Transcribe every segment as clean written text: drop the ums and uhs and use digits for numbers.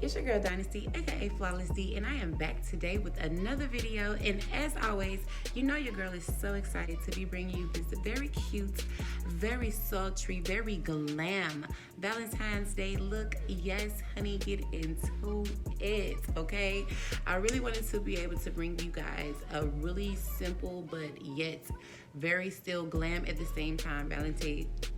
It's your girl Dynasty, aka Flawless D, and I am back today with another video. And as always, you know your girl is so excited to be bringing you this very cute, very sultry, very glam Valentine's Day look. Yes, honey, get into it, okay? I really wanted to be able to bring you guys a really simple but yet very still glam at the same time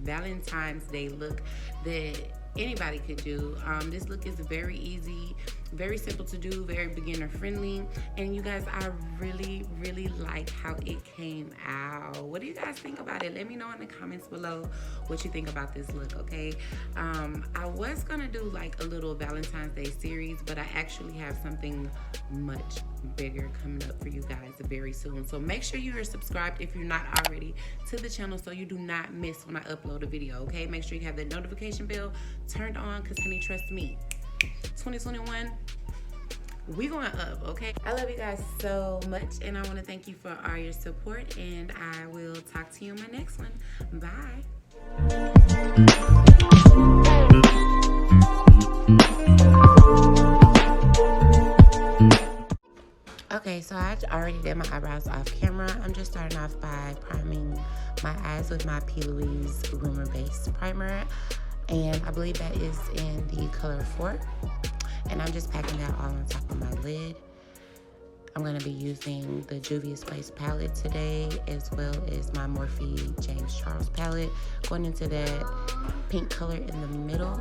Valentine's Day look that anybody could do. This look is very easy, very simple to do, very beginner friendly, and you guys, I really like how it came out. What do you guys think about it? Let me know in the comments below what you think about this look, okay? I was gonna do like a little Valentine's Day series, but I actually have something much bigger coming up for you guys very soon. So make sure you are subscribed if you're not already to the channel so you do not miss when I upload a video, okay? Make sure you have the notification bell turned on, because honey, trust me, 2021, we going up, okay? I love you guys so much, and I want to thank you for all your support, and I will talk to you in my next one. Bye. Okay, so I already did my eyebrows off camera. I'm just starting off by priming my eyes with my P. Louise Rumor Base Primer, and I believe that is in the color 4. And I'm just packing that all on top of my lid. I'm going to be using the Juvia's Place palette today, as well as my Morphe James Charles palette, going into that pink color in the middle.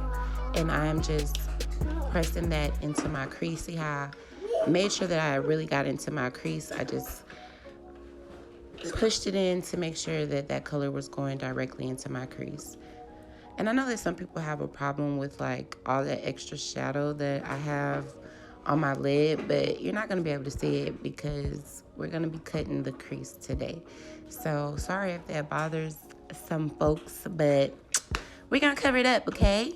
And I'm just pressing that into my crease. See how I made sure that I really got into my crease. I just pushed it in to make sure that that color was going directly into my crease. And I know that some people have a problem with like all that extra shadow that I have on my lid, but you're not going to be able to see it because we're going to be cutting the crease today. So sorry if that bothers some folks, but we're going to cover it up, okay?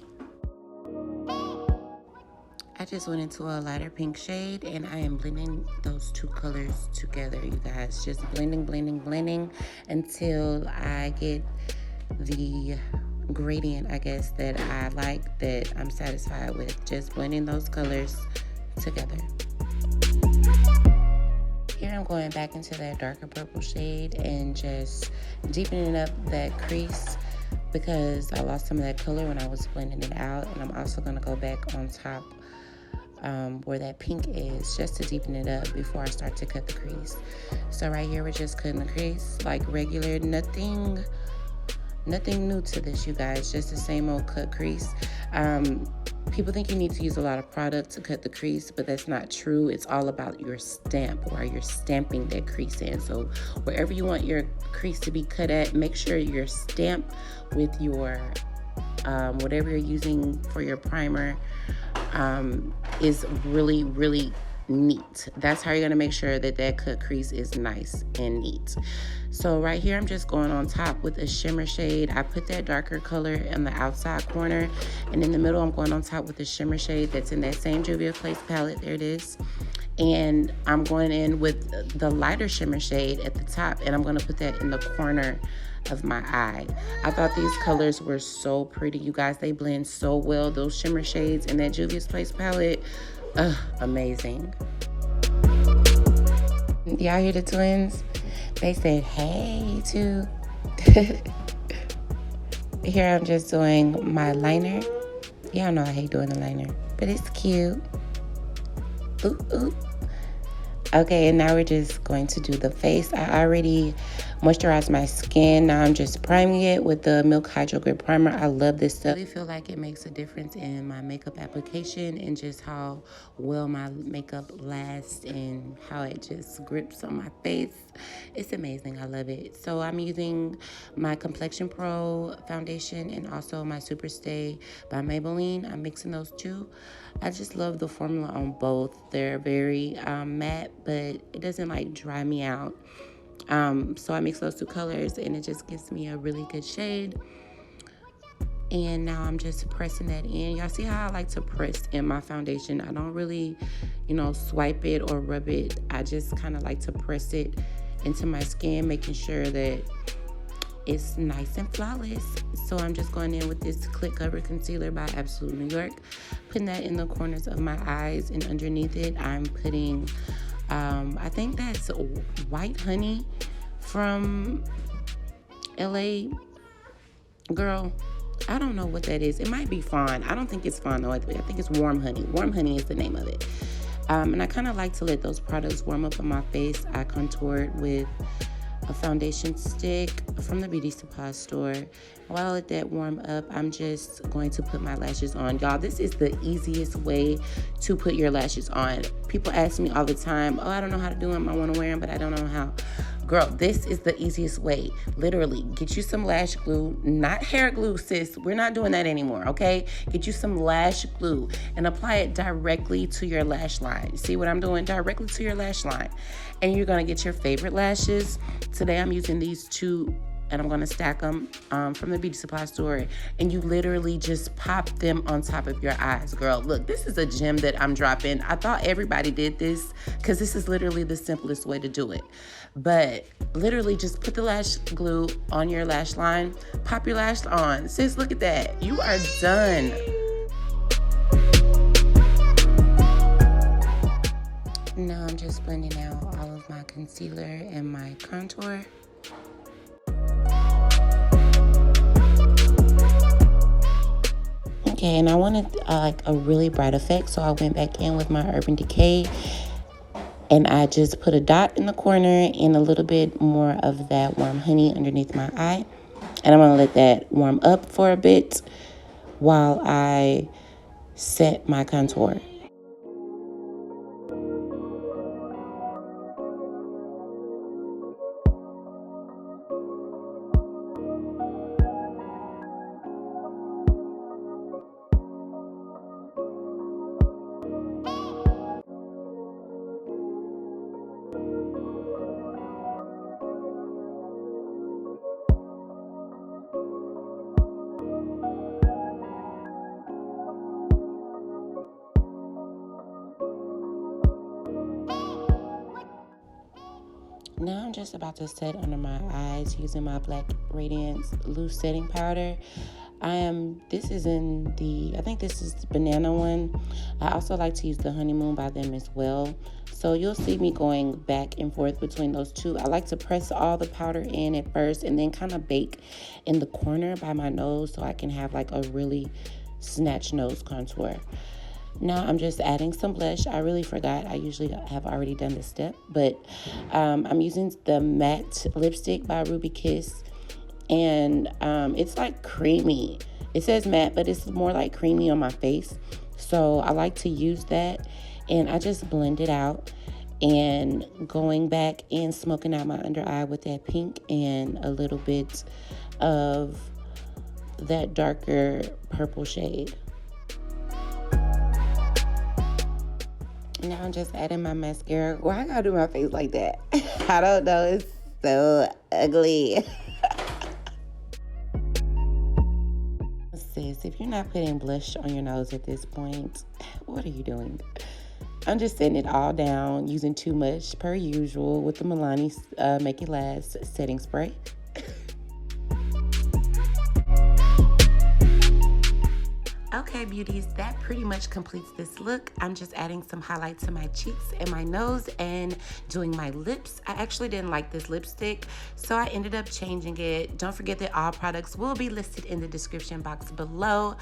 I just went into a lighter pink shade, and I am blending those two colors together, you guys. Just blending until I get the gradient, I guess, that I like, that I'm satisfied with. Just blending those colors together. Here I'm going back into that darker purple shade and just deepening up that crease because I lost some of that color when I was blending it out. And I'm also going to go back on top where that pink is, just to deepen it up before I start to cut the crease. So right here we're just cutting the crease like regular, nothing new to this, you guys, just the same old cut crease. People think you need to use a lot of product to cut the crease, but that's not true. It's all about your stamp, where you're stamping that crease in. So wherever you want your crease to be cut at, make sure your stamp with your whatever you're using for your primer is really neat. That's how you're going to make sure that that cut crease is nice and neat. So right here I'm just going on top with a shimmer shade. I put that darker color in the outside corner, and in the middle I'm going on top with the shimmer shade that's in that same Juvia's Place palette. There it is. And I'm going in with the lighter shimmer shade at the top, and I'm going to put that in the corner of my eye. I thought these colors were so pretty, you guys. They blend so well. Those shimmer shades in that Juvia's Place palette, amazing. Y'all hear the twins? They said hey too. Here I'm just doing my liner. Y'all know I hate doing the liner, but it's cute. Ooh. Okay, and now we're just going to do the face. I already moisturized my skin. Now I'm just priming it with the Milk HYDROGRIP primer. I love this stuff. I really feel like it makes a difference in my makeup application and just how well my makeup lasts and how it just grips on my face. It's amazing. I love it. So I'm using my Complexion Pro foundation and also my Super Stay by Maybelline. I'm mixing those two. I just love the formula on both. They're very matte, but it doesn't like dry me out. So I mix those two colors and it just gives me a really good shade. And now I'm just pressing that in. Y'all see how I like to press in my foundation? I don't really, you know, swipe it or rub it. I just kind of like to press it into my skin, making sure that it's nice and flawless. So I'm just going in with this Click Cover Concealer by Absolute New York, putting that in the corners of my eyes, and underneath it I'm putting, I think that's White Honey from LA Girl. I don't know what that is. It might be Fawn. I don't think it's Fawn though. I think it's Warm Honey. Warm Honey is the name of it. And I kind of like to let those products warm up on my face. I contour it with a foundation stick from the beauty supply store. While I let that warm up, I'm just going to put my lashes on. Y'all, this is the easiest way to put your lashes on. People ask me all the time, oh, I don't know how to do them. I want to wear them, but I don't know how. Girl, this is the easiest way. Literally, get you some lash glue, not hair glue, sis. We're not doing that anymore, okay? Get you some lash glue and apply it directly to your lash line. See what I'm doing? Directly to your lash line. And you're gonna get your favorite lashes. Today I'm using these two, and I'm gonna stack them from the beauty supply store. And you literally just pop them on top of your eyes, girl. Look, this is a gem that I'm dropping. I thought everybody did this because this is literally the simplest way to do it. But literally just put the lash glue on your lash line, pop your lash on. Sis, look at that. You are done. Now I'm just blending out all of my concealer and my contour. Okay, and I wanted like a really bright effect, so I went back in with my Urban Decay, and I just put a dot in the corner and a little bit more of that Warm Honey underneath my eye. And I'm gonna let that warm up for a bit while I set my contour. Now I'm just about to set under my eyes using my Black Radiance loose setting powder. This is in the, I think this is the banana one. I also like to use the Honeymoon by them as well. So you'll see me going back and forth between those two. I like to press all the powder in at first and then kind of bake in the corner by my nose so I can have like a really snatch nose contour. Now I'm just adding some blush. I really forgot. I usually have already done this step, but I'm using the matte lipstick by Ruby Kiss, and it's like creamy. It says matte, but it's more like creamy on my face. So I like to use that, and I just blend it out and going back and smoking out my under eye with that pink and a little bit of that darker purple shade. Now I'm just adding my mascara. Why I gotta do my face like that? I don't know. It's so ugly. Sis, if you're not putting blush on your nose at this point, what are you doing? I'm just setting it all down, using too much per usual with the Milani Make It Last setting spray. Okay, beauties, that pretty much completes this look. I'm just adding some highlight to my cheeks and my nose and doing my lips. I actually didn't like this lipstick, so I ended up changing it. Don't forget that all products will be listed in the description box below.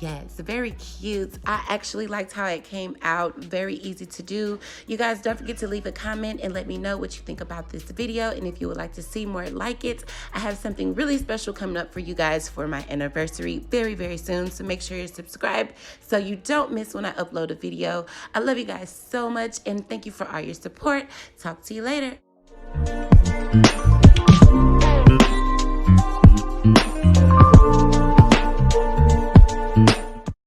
Yes, very cute. I actually liked how it came out. Very easy to do. You guys, don't forget to leave a comment and let me know what you think about this video, and if you would like to see more like it. I have something really special coming up for you guys for my anniversary very, very soon, so make sure you're subscribed so you don't miss when I upload a video. I love you guys so much, and thank you for all your support. Talk to you later.